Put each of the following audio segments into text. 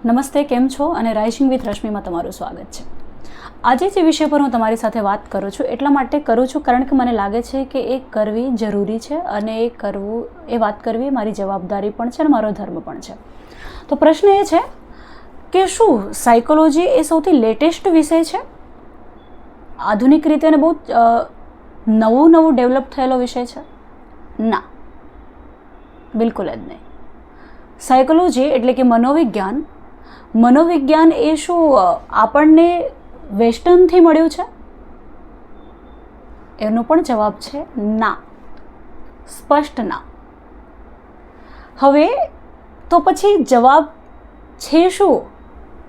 નમસ્તે, કેમ છો? અને રાઇઝિંગ વિથ રશ્મિમાં તમારું સ્વાગત છે. આજે જે વિષય પર હું તમારી સાથે વાત કરું છું એટલા માટે કરું છું કારણ કે મને લાગે છે કે એ કરવી જરૂરી છે અને એ વાત કરવી મારી જવાબદારી પણ છે અને મારો ધર્મ પણ છે. તો પ્રશ્ન એ છે કે શું સાયકોલોજી એ સૌથી લેટેસ્ટ વિષય છે? આધુનિક રીતે અને બહુ નવું ડેવલપ થયેલો વિષય છે? ના, બિલકુલ જ નહીં. સાયકોલોજી એટલે કે મનોવિજ્ઞાન એ શું આપણને વેસ્ટર્નથી મળ્યું છે? એનો પણ જવાબ છે ના, સ્પષ્ટ ના. હવે તો પછી જવાબ છે શું?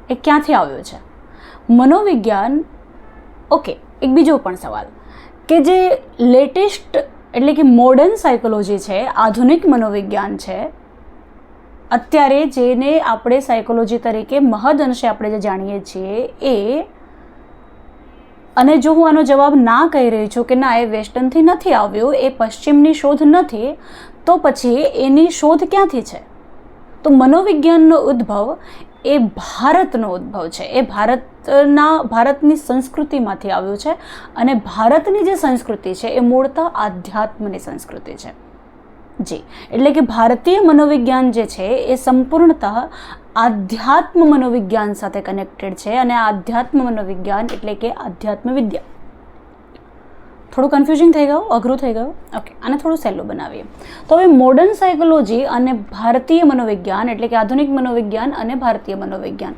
એ ક્યાંથી આવ્યો છે? મનોવિજ્ઞાન. ઓકે, એક બીજો પણ સવાલ કે જે લેટેસ્ટ એટલે કે મોડર્ન સાયકોલોજી છે, આધુનિક મનોવિજ્ઞાન છે, અત્યારે જેને આપણે સાયકોલોજી તરીકે મહદઅંશે આપણે જે જાણીએ છીએ એ, અને જો હું આનો જવાબ ના કહી રહી છું કે ના એ વેસ્ટર્નથી નથી આવ્યું, એ પશ્ચિમની શોધ નથી, તો પછી એની શોધ ક્યાંથી છે? તો મનોવિજ્ઞાનનો ઉદ્ભવ એ ભારતનો ઉદ્ભવ છે. એ ભારતની સંસ્કૃતિમાંથી આવ્યું છે અને ભારતની જે સંસ્કૃતિ છે એ મૂળતઃ આધ્યાત્મની સંસ્કૃતિ છે. જી, એટલે કે ભારતીય મનોવિજ્ઞાન જે છે એ સંપૂર્ણતઃ આધ્યાત્મ મનોવિજ્ઞાન સાથે કનેક્ટેડ છે અને આધ્યાત્મ મનોવિજ્ઞાન એટલે કે આધ્યાત્મ વિદ્યા. થોડું કન્ફ્યુઝિંગ થઈ ગયું, અઘરું થઈ ગયું. ઓકે, આને થોડું સહેલું બનાવીએ. તો હવે મોડર્ન સાયકોલોજી અને ભારતીય મનોવિજ્ઞાન એટલે કે આધુનિક મનોવિજ્ઞાન અને ભારતીય મનોવિજ્ઞાન,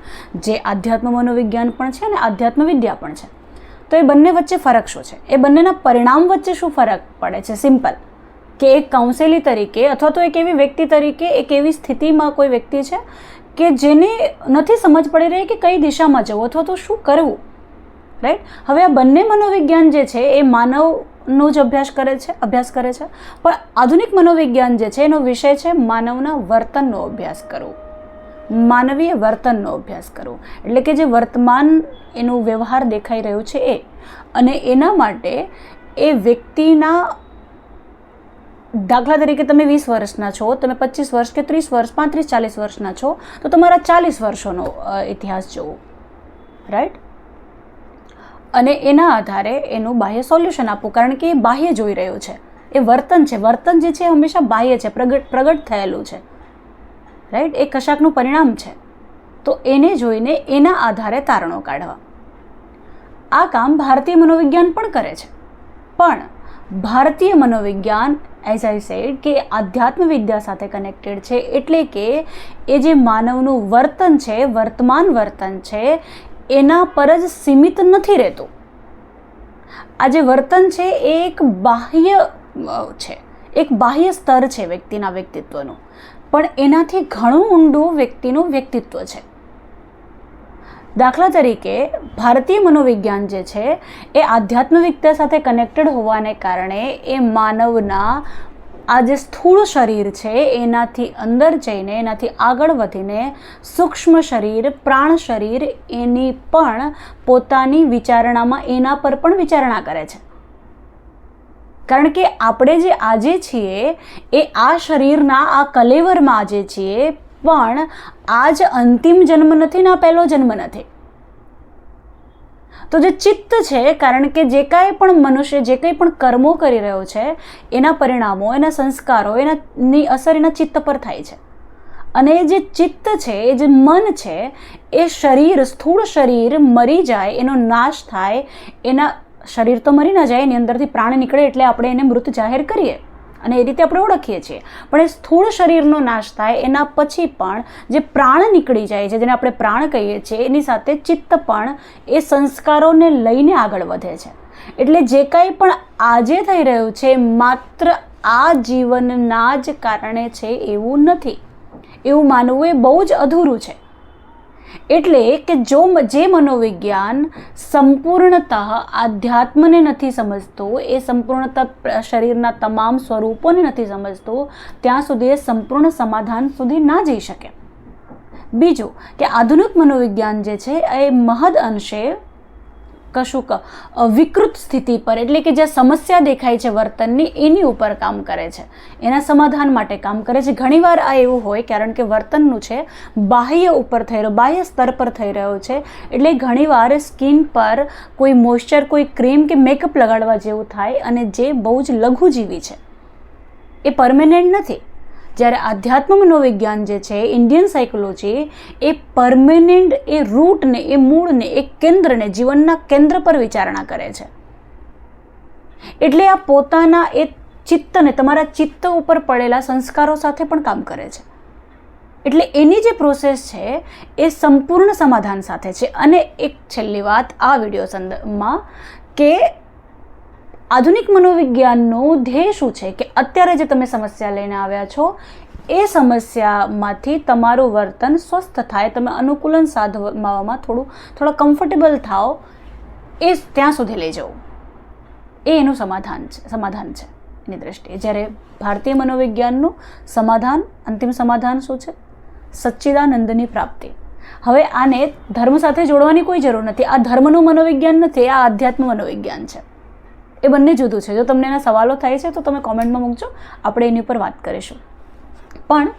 જે આધ્યાત્મ મનોવિજ્ઞાન પણ છે અને આધ્યાત્મ વિદ્યા પણ છે, તો એ બંને વચ્ચે ફરક શું છે? એ બંનેના પરિણામ વચ્ચે શું ફરક પડે છે? સિમ્પલ, કે એક કાઉન્સેલી તરીકે અથવા તો એક એવી વ્યક્તિ તરીકે, એક એવી સ્થિતિમાં કોઈ વ્યક્તિ છે કે જેને નથી સમજ પડી રહી કે કઈ દિશામાં જવું અથવા તો શું કરવું, રાઈટ? હવે આ બંને મનોવિજ્ઞાન જે છે એ માનવનો જ અભ્યાસ કરે છે, પણ આધુનિક મનોવિજ્ઞાન જે છે એનો વિષય છે માનવના વર્તનનો અભ્યાસ કરવો, માનવીય વર્તનનો અભ્યાસ કરવો. એટલે કે જે વર્તમાન એનું વ્યવહાર દેખાઈ રહ્યું છે એ, અને એના માટે એ વ્યક્તિના, દાખલા તરીકે તમે 20 વર્ષના છો, તમે 25 વર્ષ કે 30 વર્ષ, 35-40 વર્ષના છો, તો તમારા 40 વર્ષોનો ઇતિહાસ જોવો, રાઈટ? અને એના આધારે એનું બાહ્ય સોલ્યુશન આપવું, કારણ કે એ બાહ્ય જોઈ રહ્યું છે, એ વર્તન છે. વર્તન જે છે હંમેશા બાહ્ય છે, પ્રગટ થયેલું છે, રાઈટ? એ કશાકનું પરિણામ છે. તો એને જોઈને એના આધારે તારણો કાઢવા. આ કામ ભારતીય મનોવિજ્ઞાન પણ કરે છે, પણ ભારતીય મનોવિજ્ઞાન એઝ આઈ સેડ કે આધ્યાત્મ વિદ્યા સાથે કનેક્ટેડ છે, એટલે કે એ જે માનવનું વર્તન છે, વર્તમાન વર્તન છે, એના પર જ સીમિત નથી રહેતું. આ જે વર્તન છે એ એક બાહ્ય છે, એક બાહ્ય સ્તર છે વ્યક્તિના વ્યક્તિત્વનું, પણ એનાથી ઘણું ઊંડું વ્યક્તિનું વ્યક્તિત્વ છે. દાખલા તરીકે ભારતીય મનોવિજ્ઞાન જે છે એ આધ્યાત્મિકતા સાથે કનેક્ટેડ હોવાને કારણે એ માનવના આ જે સ્થૂળ શરીર છે એનાથી અંદર જઈને, એનાથી આગળ વધીને સૂક્ષ્મ શરીર, પ્રાણ શરીર, એની પણ પોતાની વિચારણામાં એના પર પણ વિચારણા કરે છે. કારણ કે આપણે જે આજે છીએ એ આ શરીરના આ કલેવરમાં આજે છીએ, પણ આ જ અંતિમ જન્મ નથી ને આ પહેલો જન્મ નથી. તો જે ચિત્ત છે, કારણ કે જે કાંઈ પણ મનુષ્ય જે કંઈ પણ કર્મો કરી રહ્યો છે એના પરિણામો, એના સંસ્કારો, એની અસર એના ચિત્ત પર થાય છે. અને એ જે ચિત્ત છે, એ જે મન છે, એ શરીર, સ્થૂળ શરીર મરી જાય, એનો નાશ થાય, એના શરીર તો મરી ના જાય, એની અંદરથી પ્રાણ નીકળે એટલે આપણે એને મૃત જાહેર કરીએ અને એ રીતે આપણે ઓળખીએ છીએ. પણ એ સ્થૂળ શરીરનો નાશ થાય એના પછી પણ જે પ્રાણ નીકળી જાય છે, જેને આપણે પ્રાણ કહીએ છીએ, એની સાથે ચિત્ત પણ એ સંસ્કારોને લઈને આગળ વધે છે. એટલે જે કાંઈ પણ આજે થઈ રહ્યું છે માત્ર આ જીવનના જ કારણે છે એવું નથી, એવું માનવું એ બહુ જ અધૂરું છે. એટલે કે જે મનોવિજ્ઞાન સંપૂર્ણતઃ આધ્યાત્મને નથી સમજતું, એ સંપૂર્ણતઃ શરીરના તમામ સ્વરૂપોને નથી સમજતું, ત્યાં સુધી એ સંપૂર્ણ સમાધાન સુધી ના જઈ શકે. બીજું કે આધુનિક મનોવિજ્ઞાન જે છે એ મહદ અંશે કશુંક વિકૃત સ્થિતિ પર, એટલે કે જે સમસ્યા દેખાય છે વર્તનની એની ઉપર કામ કરે છે, એના સમાધાન માટે કામ કરે છે. ઘણીવાર આ એવું હોય કારણ કે વર્તનનું છે બાહ્ય ઉપર થઈ રહ્યું, બાહ્ય સ્તર પર થઈ રહ્યું છે, એટલે ઘણીવાર સ્કિન પર કોઈ મોઇશ્ચર, કોઈ ક્રીમ કે મેકઅપ લગાડવા જેવું થાય અને જે બહુ જ લઘુજીવી છે, એ પરમેનન્ટ નથી. જ્યારે આધ્યાત્મ મનોવિજ્ઞાન જે છે, ઇન્ડિયન સાયકોલોજી, એ પરમેનન્ટ, એ રૂટને, એ મૂળને, એ કેન્દ્રને, જીવનના કેન્દ્ર પર વિચારણા કરે છે. એટલે આ પોતાના એ ચિત્તને, તમારા ચિત્ત ઉપર પડેલા સંસ્કારો સાથે પણ કામ કરે છે. એટલે એની જે પ્રોસેસ છે એ સંપૂર્ણ સમાધાન સાથે છે. અને એક છેલ્લી વાત આ વિડીયો સંદર્ભમાં કે આધુનિક મનોવિજ્ઞાનનું ધ્યેય શું છે કે અત્યારે જે તમે સમસ્યા લઈને આવ્યા છો એ સમસ્યામાંથી તમારું વર્તન સ્વસ્થ થાય, તમે અનુકૂલન સાધવામાં થોડા કમ્ફર્ટેબલ થાઓ, એ ત્યાં સુધી લઈ જવું, એ એનું સમાધાન છે એની દ્રષ્ટિએ. જ્યારે ભારતીય મનોવિજ્ઞાનનું સમાધાન, અંતિમ સમાધાન શું છે? સચ્ચિદાનંદની પ્રાપ્તિ. હવે આને ધર્મ સાથે જોડવાની કોઈ જરૂર નથી. આ ધર્મનું મનોવિજ્ઞાન નથી, આ આધ્યાત્મ મનોવિજ્ઞાન છે. એ બંને જુદું છે. જો તમને એના સવાલો થાય છે તો તમે કોમેન્ટમાં મૂકજો, આપણે એની ઉપર વાત કરીશું. પણ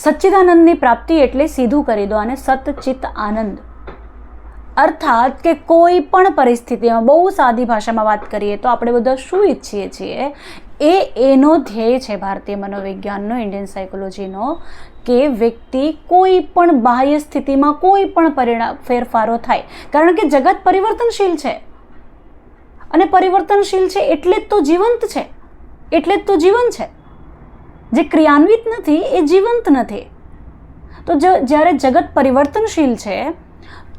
સચ્ચિદાનંદની પ્રાપ્તિ એટલે સીધું કરી દો અને સતચિત આનંદ. અર્થાત કે કોઈ પણ પરિસ્થિતિમાં, બહુ સાદી ભાષામાં વાત કરીએ તો આપણે બધા શું ઈચ્છીએ છીએ, એનો ધ્યેય છે ભારતીય મનોવિજ્ઞાનનો, ઇન્ડિયન સાયકોલોજીનો, કે વ્યક્તિ કોઈ પણ બાહ્ય સ્થિતિમાં કોઈ પણ ફેરફારો થાય. કારણ કે જગત પરિવર્તનશીલ છે અને પરિવર્તનશીલ છે એટલે જ તો જીવંત છે, એટલે જ તો જીવન છે. જે ક્રિયાન્વિત નથી એ જીવંત નથી. તો જ્યારે જગત પરિવર્તનશીલ છે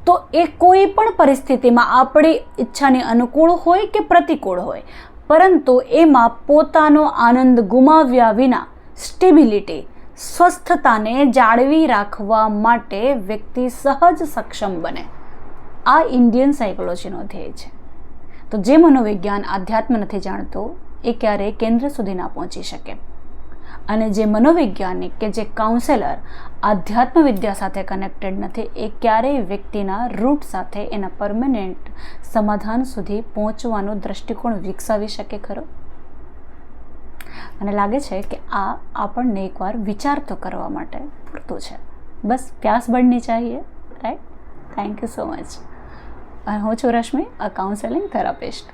તો એ કોઈ પણ પરિસ્થિતિમાં આપણી ઈચ્છાની અનુકૂળ હોય કે પ્રતિકૂળ હોય, પરંતુ એમાં પોતાનો આનંદ ગુમાવ્યા વિના સ્ટેબિલિટી, સ્વસ્થતાને જાળવી રાખવા માટે વ્યક્તિ સહજ સક્ષમ બને. આ ઇન્ડિયન સાયકોલોજીનો ધ્યેય છે. તો જે મનોવિજ્ઞાન આધ્યાત્મ નથી જાણતો એ ક્યારેય કેન્દ્ર સુધી ના પહોંચી શકે. અને જે મનોવૈજ્ઞાનિક કે જે કાઉન્સેલર આધ્યાત્મ વિદ્યા સાથે કનેક્ટેડ નથી એ ક્યારેય વ્યક્તિના રૂટ સાથે એના પરમેનન્ટ સમાધાન સુધી પહોંચવાનો દ્રષ્ટિકોણ વિકસાવી શકે ખરો? મને લાગે છે કે આ આપણને એકવાર વિચાર તો કરવા માટે પૂરતું છે. બસ પ્યાસ बढ़नी चाहिए, right? Thank you so much. હું છું રશ્મિ, અ કાઉન્સેલિંગ થેરાપિસ્ટ.